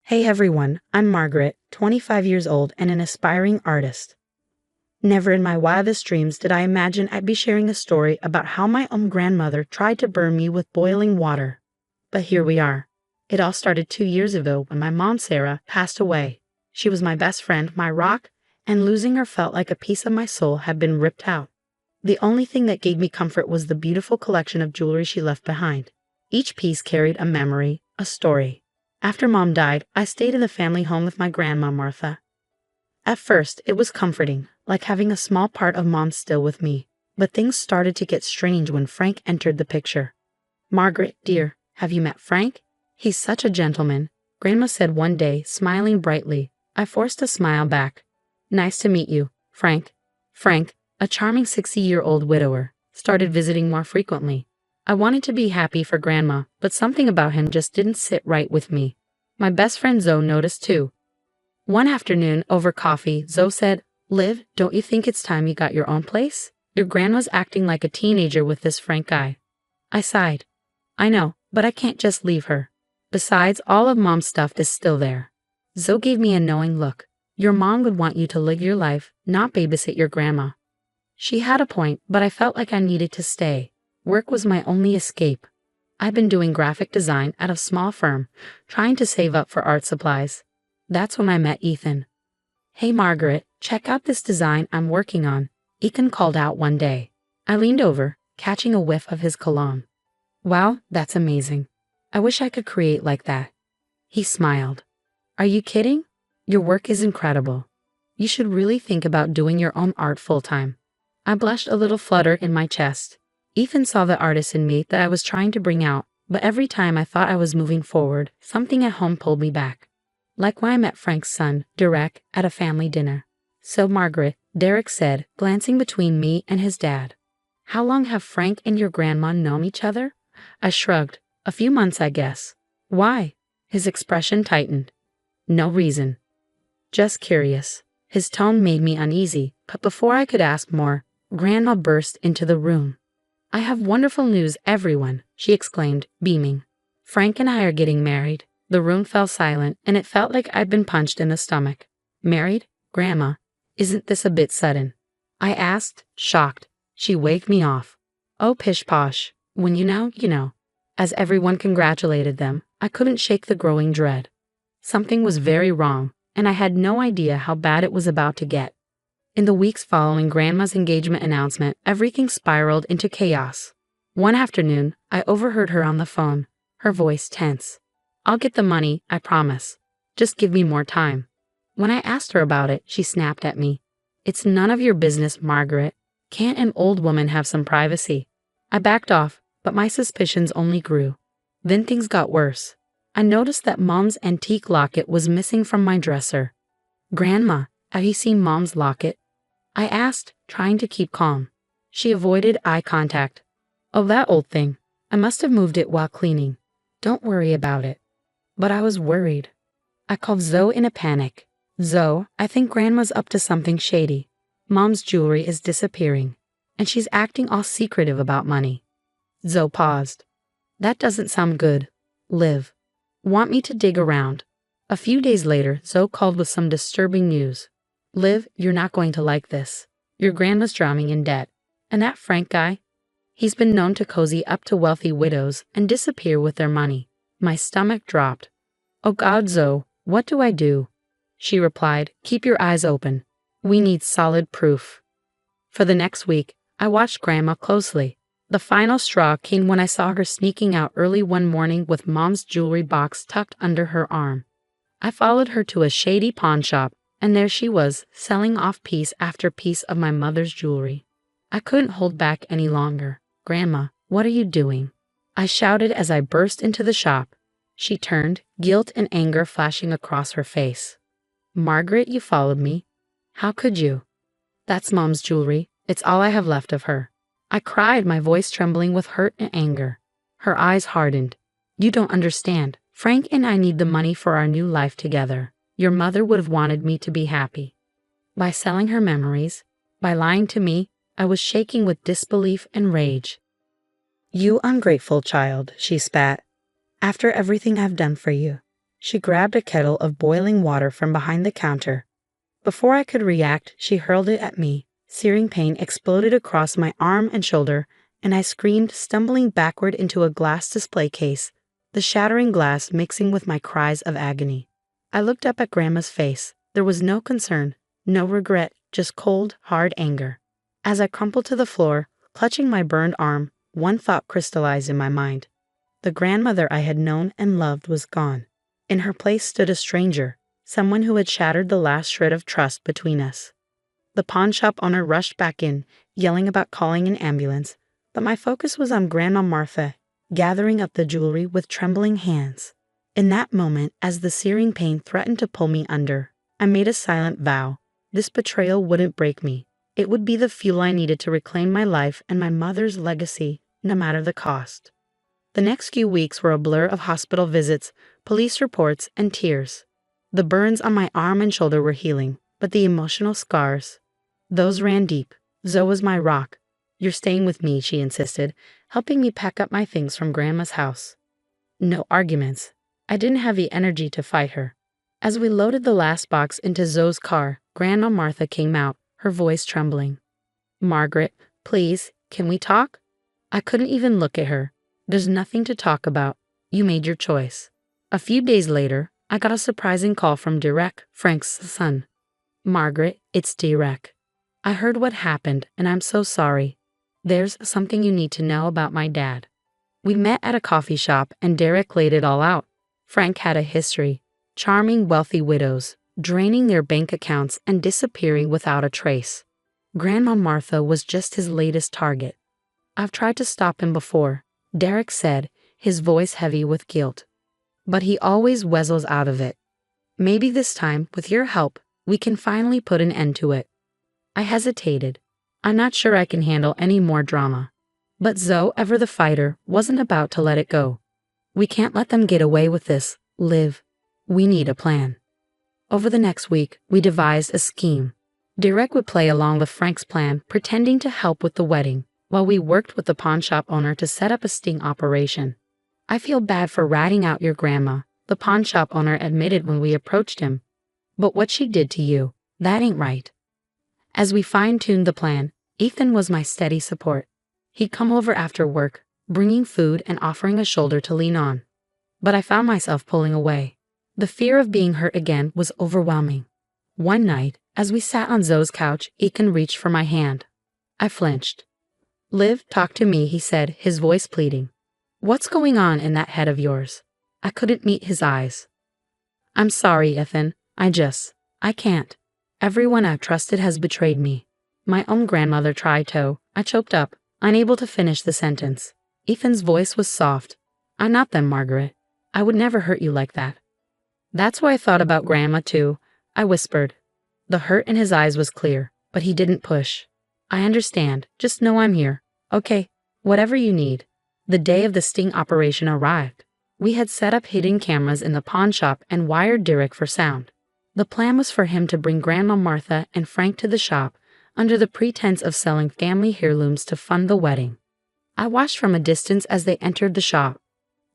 Hey everyone, I'm Margaret, 25 years old and an aspiring artist. Never in my wildest dreams did I imagine I'd be sharing a story about how my own grandmother tried to burn me with boiling water. But here we are. It all started 2 years ago when my mom, Sarah, passed away. She was my best friend, my rock, and losing her felt like a piece of my soul had been ripped out. The only thing that gave me comfort was the beautiful collection of jewelry she left behind. Each piece carried a memory, a story. After Mom died, I stayed in the family home with my grandma, Martha. At first, it was comforting, like having a small part of Mom still with me. But things started to get strange when Frank entered the picture. "Margaret, dear, have you met Frank? He's such a gentleman," Grandma said one day, smiling brightly. I forced a smile back. "Nice to meet you, Frank." Frank, a charming 60-year-old widower, started visiting more frequently. I wanted to be happy for Grandma, but something about him just didn't sit right with me. My best friend Zoe noticed too. One afternoon, over coffee, Zoe said, "Liv, don't you think it's time you got your own place? Your grandma's acting like a teenager with this Frank guy." I sighed. "I know, but I can't just leave her. Besides, all of Mom's stuff is still there." Zoe gave me a knowing look. "Your mom would want you to live your life, not babysit your grandma." She had a point, but I felt like I needed to stay. Work was my only escape. I'd been doing graphic design at a small firm, trying to save up for art supplies. That's when I met Ethan. "Hey Margaret, check out this design I'm working on," Ethan called out one day. I leaned over, catching a whiff of his cologne. "Wow, that's amazing. I wish I could create like that." He smiled. "Are you kidding? Your work is incredible. You should really think about doing your own art full-time." I blushed a little flutter in my chest. Ethan saw the artist in me that I was trying to bring out, but every time I thought I was moving forward, something at home pulled me back. Like when I met Frank's son, Derek, at a family dinner. "So Margaret," Derek said, glancing between me and his dad. "How long have Frank and your grandma known each other?" I shrugged. "A few months, I guess." "Why?" His expression tightened. "No reason. Just curious." His tone made me uneasy, but before I could ask more, Grandma burst into the room. "I have wonderful news, everyone," she exclaimed, beaming. "Frank and I are getting married." The room fell silent, and it felt like I'd been punched in the stomach. "Married? Grandma, isn't this a bit sudden?" I asked, shocked. She waved me off. "Oh, pish-posh. When you know, you know." As everyone congratulated them, I couldn't shake the growing dread. Something was very wrong, and I had no idea how bad it was about to get. In the weeks following Grandma's engagement announcement, everything spiraled into chaos. One afternoon, I overheard her on the phone, her voice tense. "I'll get the money, I promise. Just give me more time." When I asked her about it, she snapped at me. "It's none of your business, Margaret. Can't an old woman have some privacy?" I backed off, but my suspicions only grew. Then things got worse. I noticed that Mom's antique locket was missing from my dresser. "Grandma, have you seen Mom's locket?" I asked, trying to keep calm. She avoided eye contact. "Oh, that old thing. I must have moved it while cleaning. Don't worry about it." But I was worried. I called Zoe in a panic. "Zoe, I think Grandma's up to something shady. Mom's jewelry is disappearing, and she's acting all secretive about money." Zoe paused. "That doesn't sound good. Liv, want me to dig around?" A few days later, Zoe called with some disturbing news. "Liv, you're not going to like this. Your grandma's drowning in debt. And that Frank guy? He's been known to cozy up to wealthy widows and disappear with their money." My stomach dropped. "Oh God, Zoe, what do I do?" She replied, "Keep your eyes open. We need solid proof." For the next week, I watched Grandma closely. The final straw came when I saw her sneaking out early one morning with Mom's jewelry box tucked under her arm. I followed her to a shady pawn shop, and there she was, selling off piece after piece of my mother's jewelry. I couldn't hold back any longer. "Grandma, what are you doing?" I shouted as I burst into the shop. She turned, guilt and anger flashing across her face. "Margaret, you followed me. How could you?" "That's Mom's jewelry. It's all I have left of her." I cried, my voice trembling with hurt and anger. Her eyes hardened. "You don't understand. Frank and I need the money for our new life together. Your mother would have wanted me to be happy." By selling her memories, by lying to me, I was shaking with disbelief and rage. "You ungrateful child," she spat. "After everything I've done for you." She grabbed a kettle of boiling water from behind the counter. Before I could react, she hurled it at me. Searing pain exploded across my arm and shoulder, and I screamed, stumbling backward into a glass display case, the shattering glass mixing with my cries of agony. I looked up at Grandma's face. There was no concern, no regret, just cold, hard anger. As I crumpled to the floor, clutching my burned arm, one thought crystallized in my mind. The grandmother I had known and loved was gone. In her place stood a stranger, someone who had shattered the last shred of trust between us. The pawnshop owner rushed back in, yelling about calling an ambulance, but my focus was on Grandma Martha, gathering up the jewelry with trembling hands. In that moment, as the searing pain threatened to pull me under, I made a silent vow. This betrayal wouldn't break me. It would be the fuel I needed to reclaim my life and my mother's legacy, no matter the cost. The next few weeks were a blur of hospital visits, police reports, and tears. The burns on my arm and shoulder were healing, but the emotional scars, those ran deep. Zoe was my rock. "You're staying with me," she insisted, helping me pack up my things from Grandma's house. No arguments. I didn't have the energy to fight her. As we loaded the last box into Zoe's car, Grandma Martha came out, her voice trembling. "Margaret, please, can we talk?" I couldn't even look at her. "There's nothing to talk about. You made your choice." A few days later, I got a surprising call from Derek, Frank's son. "Margaret, it's Derek. I heard what happened, and I'm so sorry. There's something you need to know about my dad." We met at a coffee shop, and Derek laid it all out. Frank had a history. Charming wealthy widows, draining their bank accounts and disappearing without a trace. Grandma Martha was just his latest target. "I've tried to stop him before," Derek said, his voice heavy with guilt. "But he always weasels out of it. Maybe this time, with your help, we can finally put an end to it." I hesitated. I'm not sure I can handle any more drama. But Zoe, ever the fighter, wasn't about to let it go. "We can't let them get away with this, Liv. We need a plan." Over the next week, we devised a scheme. Derek would play along with Frank's plan, pretending to help with the wedding, while we worked with the pawnshop owner to set up a sting operation. "I feel bad for ratting out your grandma," the pawnshop owner admitted when we approached him. "But what she did to you, that ain't right." As we fine-tuned the plan, Ethan was my steady support. He'd come over after work, bringing food and offering a shoulder to lean on. But I found myself pulling away. The fear of being hurt again was overwhelming. One night, as we sat on Zoe's couch, Ethan reached for my hand. I flinched. "Liv, talk to me," he said, his voice pleading. "What's going on in that head of yours?" I couldn't meet his eyes. "I'm sorry, Ethan. I can't. Everyone I've trusted has betrayed me. My own grandmother tried to." I choked up, unable to finish the sentence. Ethan's voice was soft. "I'm not them, Margaret. I would never hurt you like that." "That's why I thought about Grandma too," I whispered. The hurt in his eyes was clear, but he didn't push. "I understand. Just know I'm here. Okay, whatever you need." The day of the sting operation arrived. We had set up hidden cameras in the pawn shop and wired Derek for sound. The plan was for him to bring Grandma Martha and Frank to the shop under the pretense of selling family heirlooms to fund the wedding. I watched from a distance as they entered the shop.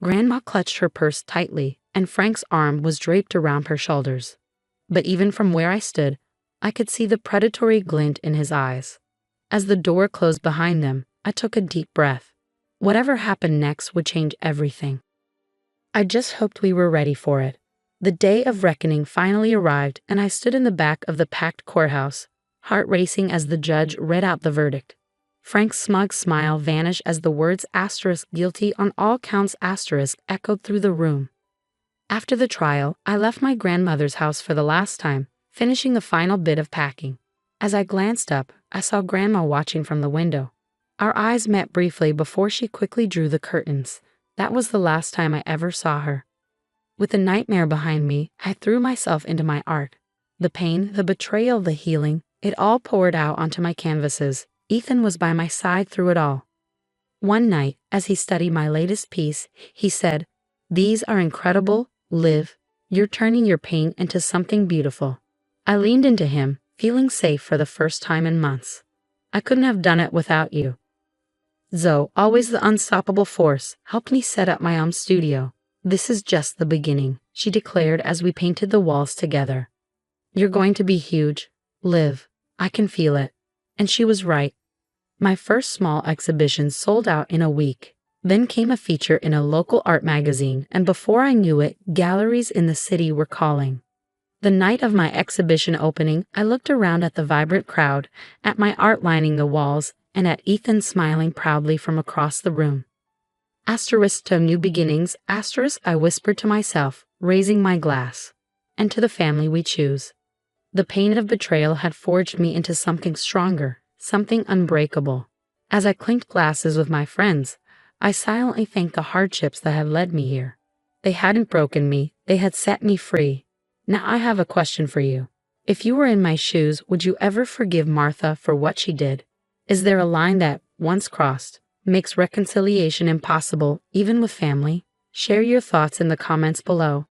Grandma clutched her purse tightly, and Frank's arm was draped around her shoulders. But even from where I stood, I could see the predatory glint in his eyes. As the door closed behind them, I took a deep breath. Whatever happened next would change everything. I just hoped we were ready for it. The day of reckoning finally arrived, and I stood in the back of the packed courthouse, heart racing as the judge read out the verdict. Frank's smug smile vanished as the words *guilty on all counts* echoed through the room. After the trial, I left my grandmother's house for the last time, finishing the final bit of packing. As I glanced up, I saw Grandma watching from the window. Our eyes met briefly before she quickly drew the curtains. That was the last time I ever saw her. With the nightmare behind me, I threw myself into my art. The pain, the betrayal, the healing, it all poured out onto my canvases. Ethan was by my side through it all. One night, as he studied my latest piece, he said, "These are incredible, Liv. You're turning your pain into something beautiful." I leaned into him, feeling safe for the first time in months. "I couldn't have done it without you." Zoe, always the unstoppable force, helped me set up my own studio. "This is just the beginning," she declared as we painted the walls together. "You're going to be huge, Liv. I can feel it." And she was right. My first small exhibition sold out in a week. Then came a feature in a local art magazine, and before I knew it, galleries in the city were calling. The night of my exhibition opening, I looked around at the vibrant crowd, at my art lining the walls, and at Ethan smiling proudly from across the room. Asterisk to new beginnings, asterisk, I whispered to myself, raising my glass. And to the family we choose. The pain of betrayal had forged me into something stronger, something unbreakable. As I clinked glasses with my friends, I silently thanked the hardships that had led me here. They hadn't broken me, they had set me free. Now I have a question for you. If you were in my shoes, would you ever forgive Martha for what she did? Is there a line that, once crossed, makes reconciliation impossible, even with family? Share your thoughts in the comments below.